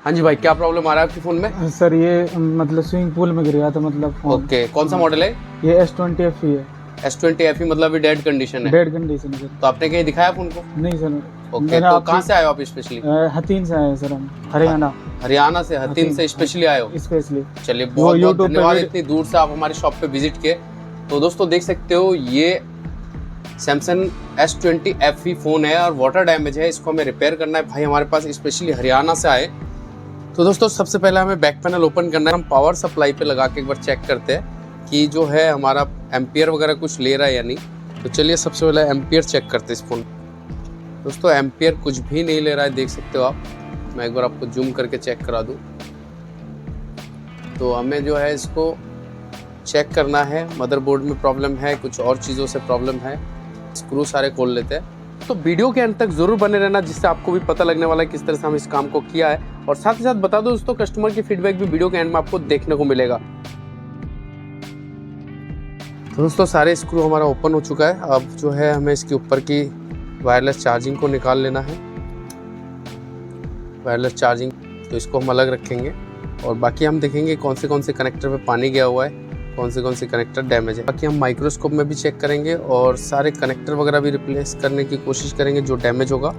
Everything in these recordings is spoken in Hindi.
हाँ जी भाई, क्या प्रॉब्लम आ रहा है आपके फ़ोन में? सर ये मतलब स्विमिंग पूल में गिर गया था मतलब फोन। ओके, कौन सा मॉडल है? ये S20 FE है। S20 FE मतलब ये डेड कंडीशन है। डेड कंडीशन है सर। तो आपने कहीं दिखाया फ़ोन को? नहीं सर, ओके, मैंने तो आपकी कहाँ से आए हो आप स्पेशली? हथीन से आए हैं सर, हम हरियाणा। हरियाणा से, हथीन से स्पेशली आए हो? स्पेशली। चलिए, वो बहुत बहुत YouTube पे धन्यवाद इतनी दूर से आप हमारे शॉप पे विजिट किए। तो दोस्तों देख सकते हो, ये सैमसंग S20 FE फ़ोन है और वाटर डैमेज है, इसको हमें रिपेयर करना है। भाई हमारे पास स्पेशली हरियाणा से आए। तो दोस्तों सबसे पहले हमें बैक पैनल ओपन करना है। हम पावर सप्लाई पे लगा के एक बार चेक करते हैं कि जो है हमारा एम्पियर वगैरह कुछ ले रहा है या नहीं। तो चलिए सबसे पहले एम्पियर चेक करते हैं इस फ़ोन। दोस्तों एम्पियर कुछ भी नहीं ले रहा है, देख सकते हो आप। मैं एक बार आपको जूम करके चेक करा दूँ। तो हमें जो है इसको चेक करना है, मदरबोर्ड में प्रॉब्लम है, कुछ और चीज़ों से प्रॉब्लम है। स्क्रू सारे खोल लेते हैं। तो वीडियो के अंत तक ज़रूर बने रहना, जिससे आपको भी पता लगने वाला है किस तरह से हम इस काम को किया है। और साथ ही साथ बता दो दोस्तों, कस्टमर की फीडबैक भी वीडियो के एंड में आपको देखने को मिलेगा। तो दोस्तों सारे स्क्रू हमारा ओपन हो चुका है। अब जो है हमें इसके ऊपर की वायरलेस चार्जिंग को निकाल लेना है। वायरलेस चार्जिंग तो इसको हम अलग रखेंगे और बाकी हम देखेंगे कौन से कनेक्टर पे पानी गया हुआ है, कौन से कनेक्टर डैमेज है। बाकी हम माइक्रोस्कोप में भी चेक करेंगे और सारे कनेक्टर वगैरह भी रिप्लेस करने की कोशिश करेंगे जो डैमेज होगा।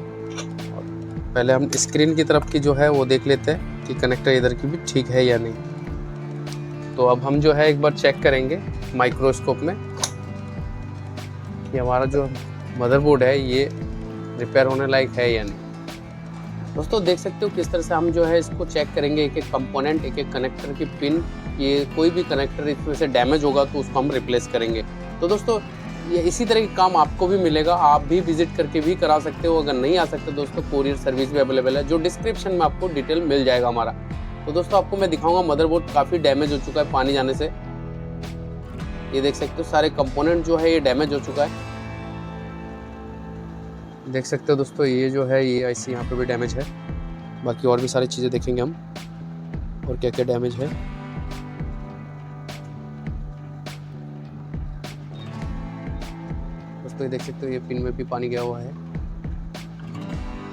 पहले हम स्क्रीन की तरफ की जो है वो देख लेते हैं कि कनेक्टर इधर की भी ठीक है या नहीं। तो अब हम जो है एक बार चेक करेंगे माइक्रोस्कोप में कि हमारा जो मदरबोर्ड है ये रिपेयर होने लायक है या नहीं। दोस्तों देख सकते हो किस तरह से हम जो है इसको चेक करेंगे, एक एक कंपोनेंट, एक एक कनेक्टर की पिन। ये कोई भी कनेक्टर इसमें से डैमेज होगा तो उसको हम रिप्लेस करेंगे। तो दोस्तों ये इसी तरह का काम आपको भी मिलेगा, आप भी विजिट करके भी करा सकते हो। अगर नहीं आ सकते दोस्तों, कोरियर सर्विस भी अवेलेबल है, जो डिस्क्रिप्शन में आपको डिटेल मिल जाएगा हमारा। तो दोस्तों आपको मैं दिखाऊंगा, मदरबोर्ड काफ़ी डैमेज हो चुका है पानी जाने से। ये देख सकते हो सारे कंपोनेंट जो है ये डैमेज हो चुका है। देख सकते हो दोस्तों, ये जो है ये आईसी यहाँ पे भी डैमेज है। बाकी और भी सारी चीज़ें देखेंगे हम और क्या क्या डैमेज है। दोस्तों ये देख सकते हो, ये पिन में भी पानी गया हुआ है।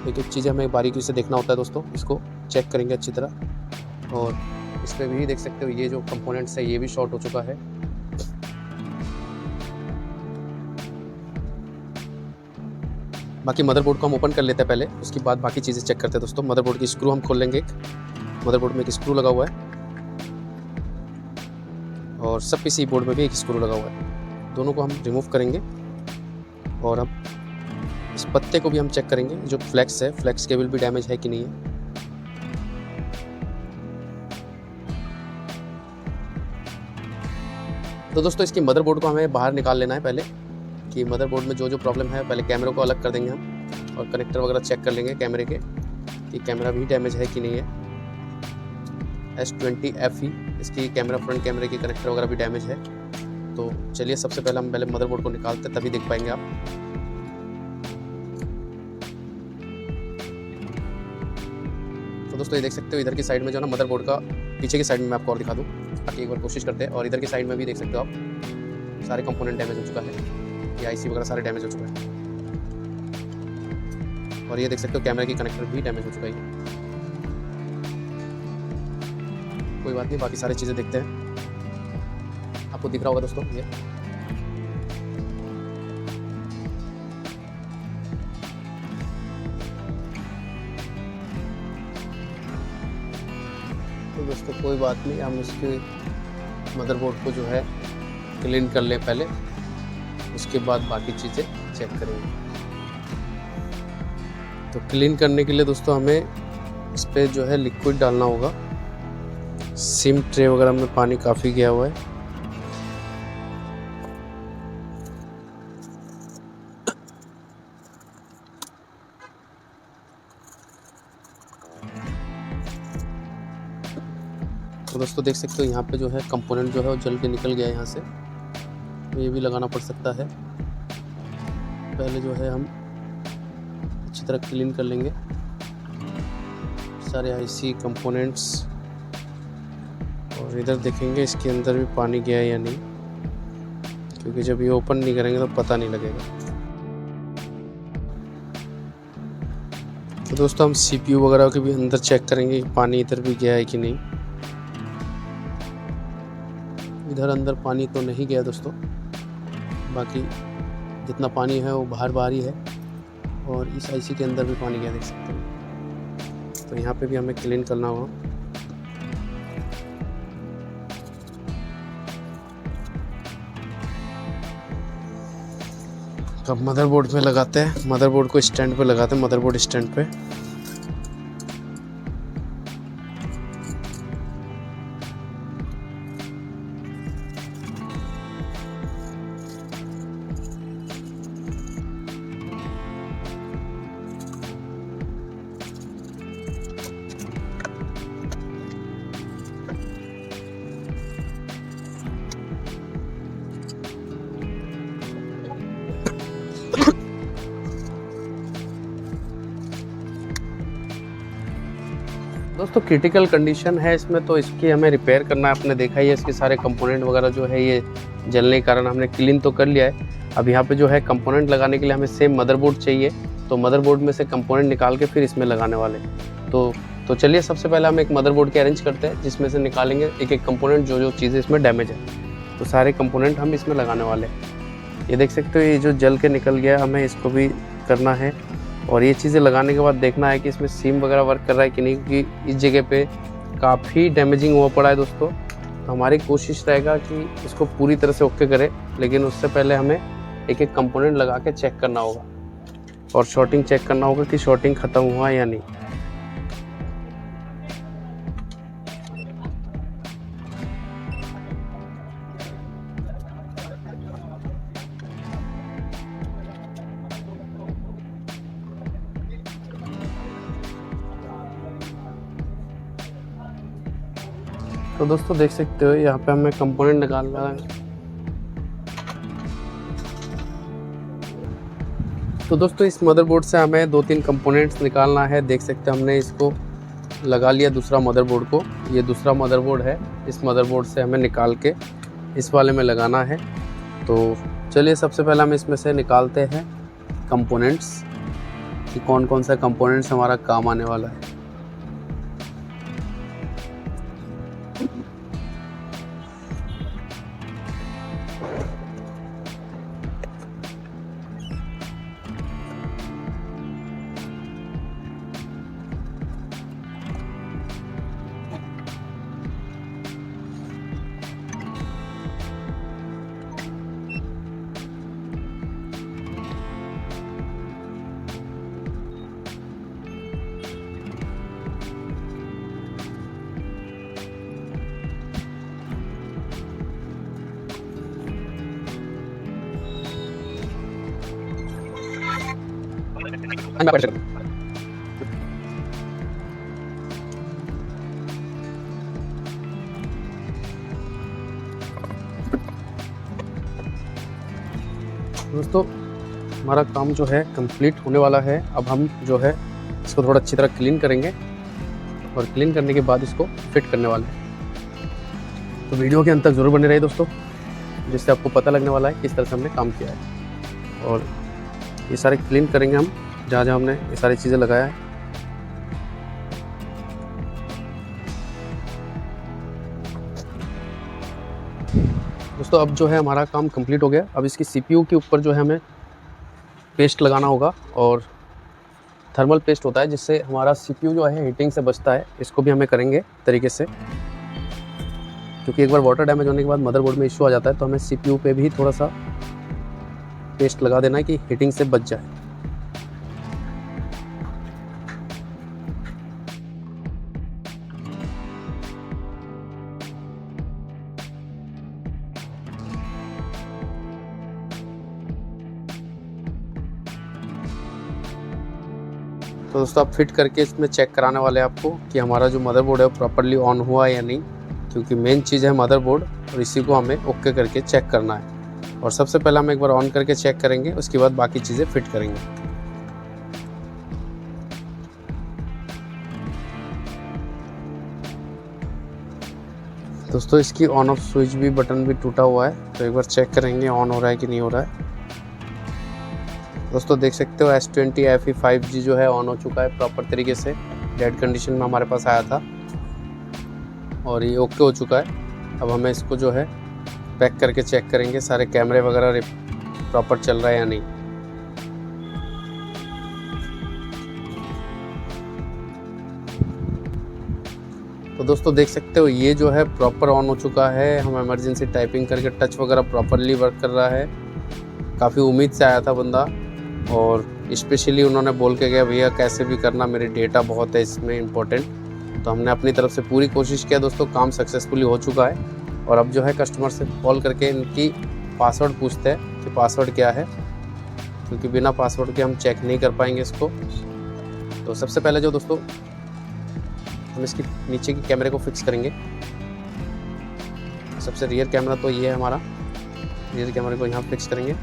एक एक चीज़ें हमें बारीकी से देखना होता है दोस्तों, इसको चेक करेंगे अच्छी तरह। और इस पर भी देख सकते हो, ये जो कंपोनेंट्स है ये भी शॉर्ट हो चुका है। बाकी मदरबोर्ड को हम ओपन कर लेते हैं पहले, उसके बाद बाकी चीज़ें चेक करते हैं दोस्तों। मदरबोर्ड की स्क्रू हम खोल लेंगे। एक मदरबोर्ड में एक स्क्रू लगा हुआ है और सब पीसी बोर्ड में भी एक स्क्रू लगा हुआ है। दोनों को हम रिमूव करेंगे और हम इस पत्ते को भी हम चेक करेंगे, जो फ्लैक्स है, फ्लैक्स केबल भी डैमेज है कि नहीं है। तो दोस्तों इसकी मदरबोर्ड को हमें बाहर निकाल लेना है पहले, कि मदरबोर्ड में जो जो प्रॉब्लम है। पहले कैमरे को अलग कर देंगे हम और कनेक्टर वगैरह चेक कर लेंगे कैमरे के, कि कैमरा भी डैमेज है कि नहीं है। S20 FE इसकी कैमरा, फ्रंट कैमरे की कनेक्टर वगैरह भी डैमेज है। तो चलिए सबसे पहले हम मदरबोर्ड को निकालते हैं, तभी देख पाएंगे आप। तो दोस्तों ये देख सकते हो, इधर की साइड में जो ना मदरबोर्ड का पीछे की साइड में मैं आपको और दिखा दूँ, बाकी एक बार कोशिश करते हैं। और इधर की साइड में भी देख सकते हो आप, सारे कंपोनेंट डैमेज हो चुका है। ये आईसी वगैरह सारे डैमेज हो चुका है। और ये देख सकते हो कैमरे की कनेक्टर भी डैमेज हो चुका है। कोई बात नहीं, बाकी सारी चीज़ें देखते हैं। आपको दिख रहा होगा दोस्तों ये। तो दोस्तों कोई बात नहीं, हम इसके मदरबोर्ड को जो है क्लीन कर लें पहले, उसके बाद बाकी चीज़ें चेक करेंगे। तो क्लीन करने के लिए दोस्तों हमें इस पर जो है लिक्विड डालना होगा। सिम ट्रे वगैरह में पानी काफ़ी गया हुआ है। तो दोस्तों देख सकते हो यहाँ पे जो है कंपोनेंट जो है वो जल के निकल गया है यहाँ से, तो ये भी लगाना पड़ सकता है। पहले जो है हम अच्छी तरह क्लीन कर लेंगे सारे आईसी कंपोनेंट्स। और इधर देखेंगे इसके अंदर भी पानी गया है या नहीं, क्योंकि जब ये ओपन नहीं करेंगे तो पता नहीं लगेगा। तो दोस्तों हम CPU वगैरह के भी अंदर चेक करेंगे कि पानी इधर भी गया है कि नहीं। इधर अंदर पानी तो नहीं गया दोस्तों, बाकी जितना पानी है वो बाहर ही है। और इस IC के अंदर भी पानी गया, देख सकते हैं। तो यहाँ पे भी हमें क्लीन करना होगा। तो अब मदरबोर्ड में लगाते हैं, मदरबोर्ड को स्टैंड पे लगाते हैं, मदरबोर्ड स्टैंड पे। दोस्तों क्रिटिकल कंडीशन है इसमें, तो इसकी हमें रिपेयर करना है। आपने देखा ही है इसके सारे कंपोनेंट वगैरह जो है ये जलने के कारण हमने क्लीन तो कर लिया है। अब यहाँ पे जो है कंपोनेंट लगाने के लिए हमें सेम मदरबोर्ड चाहिए, तो मदरबोर्ड में से कंपोनेंट निकाल के फिर इसमें लगाने वाले। तो चलिए सबसे पहले हम एक मदरबोर्ड के अरेंज करते हैं, जिसमें से निकालेंगे एक एक कंपोनेंट जो चीज़ें इसमें डैमेज है। तो सारे कंपोनेंट हम इसमें लगाने वाले हैं। ये देख सकते हो, ये जो जल के निकल गया, हमें इसको भी करना है। और ये चीज़ें लगाने के बाद देखना है कि इसमें सीम वगैरह वर्क कर रहा है कि नहीं, क्योंकि इस जगह पे काफ़ी डैमेजिंग हुआ पड़ा है दोस्तों। तो हमारी कोशिश रहेगा कि इसको पूरी तरह से ओके करें, लेकिन उससे पहले हमें एक एक कंपोनेंट लगा के चेक करना होगा और शॉर्टिंग चेक करना होगा कि शॉर्टिंग ख़त्म हुआ या नहीं। तो दोस्तों देख सकते हो यहाँ पे हमें कंपोनेंट निकालना है। तो दोस्तों इस मदरबोर्ड से हमें 2-3 कंपोनेंट्स निकालना है। देख सकते हैं हमने इसको लगा लिया दूसरा मदरबोर्ड को। ये दूसरा मदरबोर्ड है, इस मदरबोर्ड से हमें निकाल के इस वाले में लगाना है। तो चलिए सबसे पहले हम इसमें से निकालते हैं कंपोनेंट्स कि कौन कौन सा कंपोनेंट्स हमारा काम आने वाला है। दोस्तों हमारा काम जो है कंप्लीट होने वाला है। अब हम जो है इसको थोड़ा अच्छी तरह क्लीन करेंगे और क्लीन करने के बाद इसको फिट करने वाले हैं। तो वीडियो के अंत तक ज़रूर बने रहिए दोस्तों, जिससे आपको पता लगने वाला है किस तरह से हमने काम किया है। और ये सारे क्लीन करेंगे हम जहाँ जहाँ हमने ये सारी चीज़ें लगाया है। दोस्तों अब जो है हमारा काम कंप्लीट हो गया। अब इसकी CPU के ऊपर जो है हमें पेस्ट लगाना होगा, और थर्मल पेस्ट होता है जिससे हमारा CPU जो है हीटिंग से बचता है। इसको भी हमें करेंगे तरीके से, क्योंकि एक बार वाटर डैमेज होने के बाद मदरबोर्ड में इशू आ जाता है। तो हमें CPU पे भी थोड़ा सा पेस्ट लगा देना है कि हीटिंग से बच जाए। तो दोस्तों आप फिट करके इसमें चेक कराने वाले हैं आपको कि हमारा जो मदरबोर्ड है वो प्रॉपर्ली ऑन हुआ है या नहीं, क्योंकि मेन चीज़ है मदरबोर्ड, और इसी को हमें ओके करके चेक करना है। और सबसे पहले हम एक बार ऑन करके चेक करेंगे, उसके बाद बाकी चीज़ें फिट करेंगे। दोस्तों इसकी ऑन ऑफ स्विच भी बटन भी टूटा हुआ है, तो एक बार चेक करेंगे ऑन हो रहा है कि नहीं हो रहा है। दोस्तों देख सकते हो S20 FE 5G जो है ऑन हो चुका है प्रॉपर तरीके से। डेड कंडीशन में हमारे पास आया था और ये ओके हो चुका है। अब हमें इसको जो है पैक करके चेक करेंगे सारे कैमरे वगैरह प्रॉपर चल रहा है या नहीं। तो दोस्तों देख सकते हो ये जो है प्रॉपर ऑन हो चुका है। हम इमरजेंसी टाइपिंग करके टच वगैरह प्रॉपरली वर्क कर रहा है। काफ़ी उम्मीद से आया था बंदा और स्पेशली उन्होंने बोल के गया भैया कैसे भी करना, मेरी डेटा बहुत है इसमें इम्पोर्टेंट। तो हमने अपनी तरफ से पूरी कोशिश किया दोस्तों, काम सक्सेसफुली हो चुका है। और अब जो है कस्टमर से कॉल करके इनकी पासवर्ड पूछते हैं कि पासवर्ड क्या है, क्योंकि बिना पासवर्ड के हम चेक नहीं कर पाएंगे इसको। तो सबसे पहले जो दोस्तों हम इसकी नीचे की कैमरे को फिक्स करेंगे। सबसे रियर कैमरा तो ये है हमारा, रियर कैमरे को यहाँ फिक्स करेंगे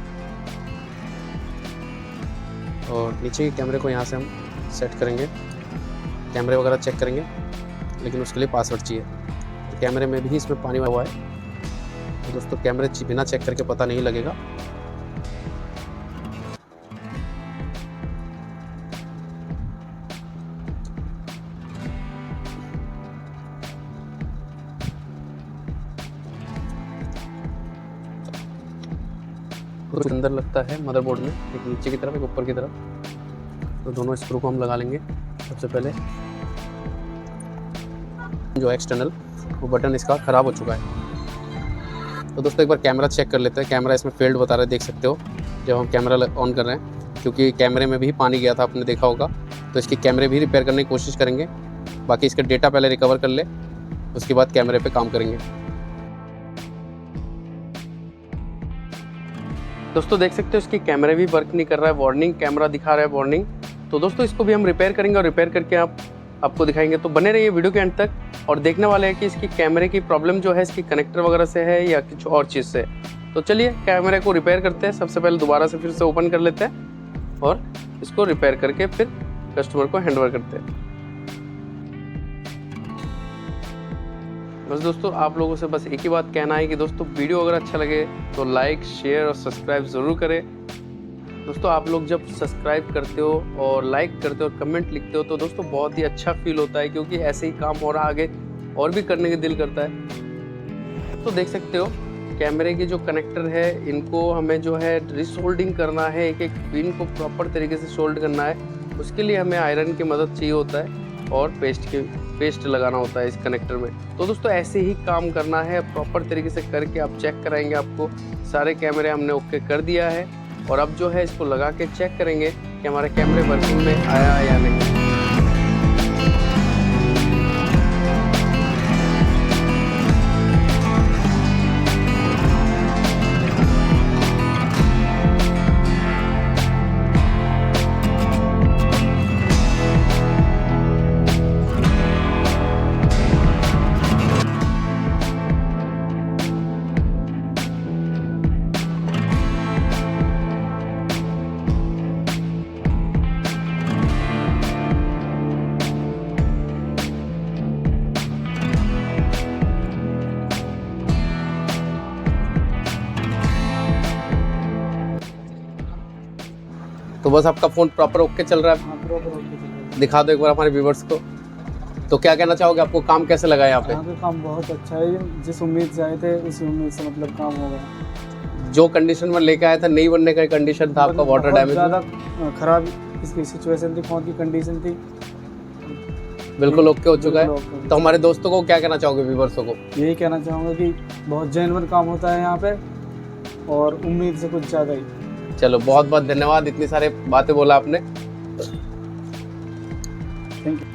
और नीचे के कैमरे को यहाँ से हम सेट करेंगे। कैमरे वगैरह चेक करेंगे, लेकिन उसके लिए पासवर्ड चाहिए। तो कैमरे में भी इसमें पानी हुआ है तो दोस्तों कैमरे बिना चेक करके पता नहीं लगेगा। कुछ अंदर लगता है मदरबोर्ड में, एक नीचे की तरफ एक ऊपर की तरफ। तो दोनों स्क्रू को हम लगा लेंगे। सबसे पहले जो एक्सटर्नल वो बटन इसका ख़राब हो चुका है। तो दोस्तों एक बार कैमरा चेक कर लेते हैं। कैमरा इसमें फेल्ड बता रहा है, देख सकते हो जब हम कैमरा ऑन कर रहे हैं, क्योंकि कैमरे में भी पानी गया था, आपने देखा होगा। तो इसके कैमरे भी रिपेयर करने की कोशिश करेंगे। बाकी इसका डेटा पहले रिकवर कर ले, उसके बाद कैमरे पे काम करेंगे। दोस्तों देख सकते हो इसकी कैमरे भी वर्क नहीं कर रहा है, वार्निंग कैमरा दिखा रहा है वार्निंग। तो दोस्तों इसको भी हम रिपेयर करेंगे और रिपेयर करके आपको दिखाएंगे। तो बने रहिए वीडियो के एंड तक और देखने वाले हैं कि इसकी कैमरे की प्रॉब्लम जो है इसकी कनेक्टर वगैरह से है या कुछ और चीज़ से। तो चलिए कैमरे को रिपेयर करते हैं। सबसे पहले दोबारा से फिर से ओपन कर लेते हैं और इसको रिपेयर करके फिर कस्टमर को हैंडओवर करते हैं। बस दोस्तों आप लोगों से बस एक ही बात कहना है कि दोस्तों वीडियो अगर अच्छा लगे तो लाइक शेयर और सब्सक्राइब ज़रूर करें। दोस्तों आप लोग जब सब्सक्राइब करते हो और लाइक करते हो और कमेंट लिखते हो तो दोस्तों बहुत ही अच्छा फील होता है, क्योंकि ऐसे ही काम हो रहा आगे और भी करने का दिल करता है। तो देख सकते हो कैमरे की जो कनेक्टर है इनको हमें जो है रिसोल्डिंग करना है, एक एक पिन को प्रॉपर तरीके से सोल्ड करना है। उसके लिए हमें आयरन की मदद चाहिए होता है और पेस्ट लगाना होता है इस कनेक्टर में। तो दोस्तों ऐसे ही काम करना है, प्रॉपर तरीके से करके आप चेक कराएंगे। आपको सारे कैमरे हमने ओके कर दिया है और अब जो है इसको लगा के चेक करेंगे कि हमारे कैमरे वर्किंग में आया या नहीं। तो बस आपका फ़ोन प्रॉपर ओके चल रहा है। हाँ प्रॉपर ओके चल रहा है। दिखा दो एक बार हमारे व्यूवर्स को। तो क्या कहना चाहोगे, आपको काम कैसे लगा यहाँ पे? यहाँ पे काम बहुत अच्छा है, जिस उम्मीद से आए थे उसी उम्मीद से मतलब काम हो गया। जो कंडीशन में लेके आया था नहीं बनने का कंडीशन था आपका, वाटर डैमेज ज़्यादा खराब इसकी सिचुएशन थी, फ़ोन की कंडीशन थी। बिल्कुल ओके हो चुका है। तो हमारे दोस्तों को क्या कहना चाहोगे, व्यूवर्सों को? यही कहना चाहूँगा कि बहुत जेन्युइन काम होता है यहाँ पे और उम्मीद से कुछ ज़्यादा ही। चलो बहुत बहुत धन्यवाद, इतनी सारे बातें बोला आपने। Thank you.